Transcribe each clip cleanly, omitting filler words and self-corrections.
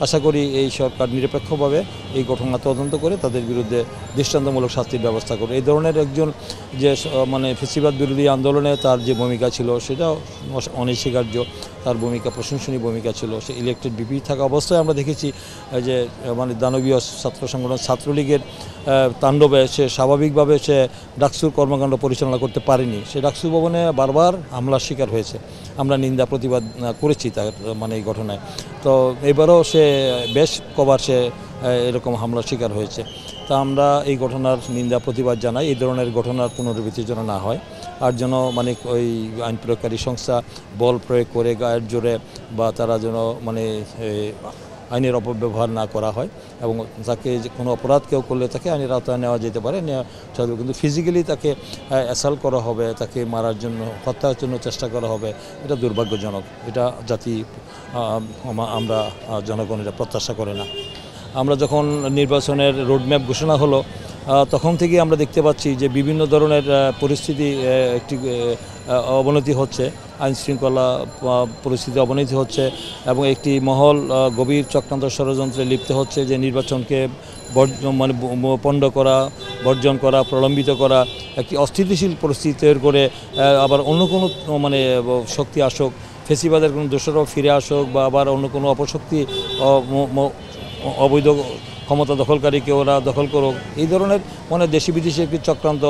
আশা করি এই সরকার নিরপেক্ষভাবে এই ঘটনা তদন্ত করে তাদের বিরুদ্ধে দৃষ্টান্তমূলক শাস্তির ব্যবস্থা করবে। এই ধরনের একজন যে মানে ফ্যাসিবাদ বিরোধী আন্দোলনে তার যে ভূমিকা ছিল সেটাও অনস্বীকার্য, তার ভূমিকা প্রশংসনীয় ভূমিকা ছিল। সে ইলেকটেড বিপি থাকা অবস্থায় আমরা দেখেছি যে মানে দানবীয় ছাত্র সংগঠন ছাত্রলীগের তাণ্ডবে সে স্বাভাবিকভাবে সে ডাকসুর কর্মকাণ্ড পরিচালনা করতে পারেনি। সে ডাকসু ভবনে বারবার হামলার শিকার হয়েছে। আমরা নিন্দা প্রতিবাদ করেছি তার মানে এই ঘটনায়। তো এবারও সে বেশ কবার সে এরকম হামলার শিকার হয়েছে। তা আমরা এই ঘটনার নিন্দা প্রতিবাদ জানাই। এই ধরনের ঘটনার পুনরাবৃত্তি যেন না হয়, আর যেন মানে ওই আইন প্রয়োগকারী সংস্থা বল প্রয়োগ করে গায়ের জোরে বা তারা যেন মানে আইনের অপব্যবহার না করা হয়, এবং তাকে যে কোনো অপরাধ কেউ করলে তাকে আইনের আওতায় নেওয়া যেতে পারে, কিন্তু ফিজিক্যালি তাকে অ্যাসাল্ট করা হবে, তাকে মারার জন্য হত্যার জন্য চেষ্টা করা হবে, এটা দুর্ভাগ্যজনক। এটা জাতি আমরা জনগণ এটা প্রত্যাশা করে না। আমরা যখন নির্বাচনের রোডম্যাপ ঘোষণা হলো তখন থেকেই আমরা দেখতে পাচ্ছি যে বিভিন্ন ধরনের পরিস্থিতি একটি অবনতি হচ্ছে, আইন শৃঙ্খলা পরিস্থিতি অবনতি হচ্ছে, এবং একটি মহল গভীর চক্রান্ত ষড়যন্ত্রে লিপ্ত হচ্ছে যে নির্বাচনকে মানে পণ্ড করা, বর্জন করা, প্রলম্বিত করা, একটি অস্থিতিশীল পরিস্থিতি তৈরি করে আবার অন্য কোনো মানে শক্তি আসুক, ফেসিবাদের কোনো দোষরাও ফিরে আসুক, বা আবার অন্য কোনো অপশক্তি অবৈধ ক্ষমতা দখলকারীকে ওরা দখল করুক, এই ধরনের মানে দেশি বিদেশি একটি চক্রান্ত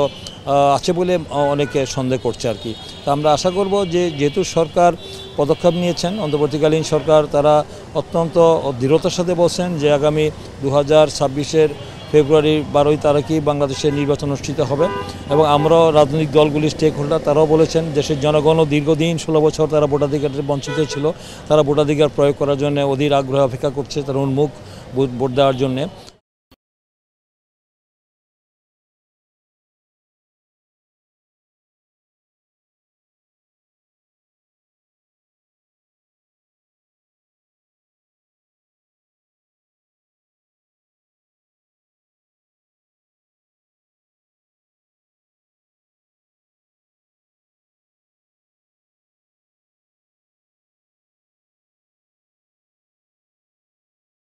আছে বলে অনেকে সন্দেহ করছে আর কি। তা আমরা আশা করব যে যেহেতু সরকার পদক্ষেপ নিয়েছেন, অন্তর্বর্তীকালীন সরকার, তারা অত্যন্ত দৃঢ়তার সাথে বলছেন যে আগামী 2026-এর ফেব্রুয়ারি 12 তারিখেই বাংলাদেশের নির্বাচন অনুষ্ঠিত হবে, এবং আমরাও রাজনৈতিক দলগুলি স্টেক হোল্ডার তারাও বলেছেন দেশের জনগণও দীর্ঘদিন 16 বছর তারা ভোটাধিকারের বঞ্চিত ছিল, তারা ভোটাধিকার প্রয়োগ করার জন্য অধীর আগ্রহে অপেক্ষা করছে, তারা উন্মুখ ভোট দেওয়ার জন্যে।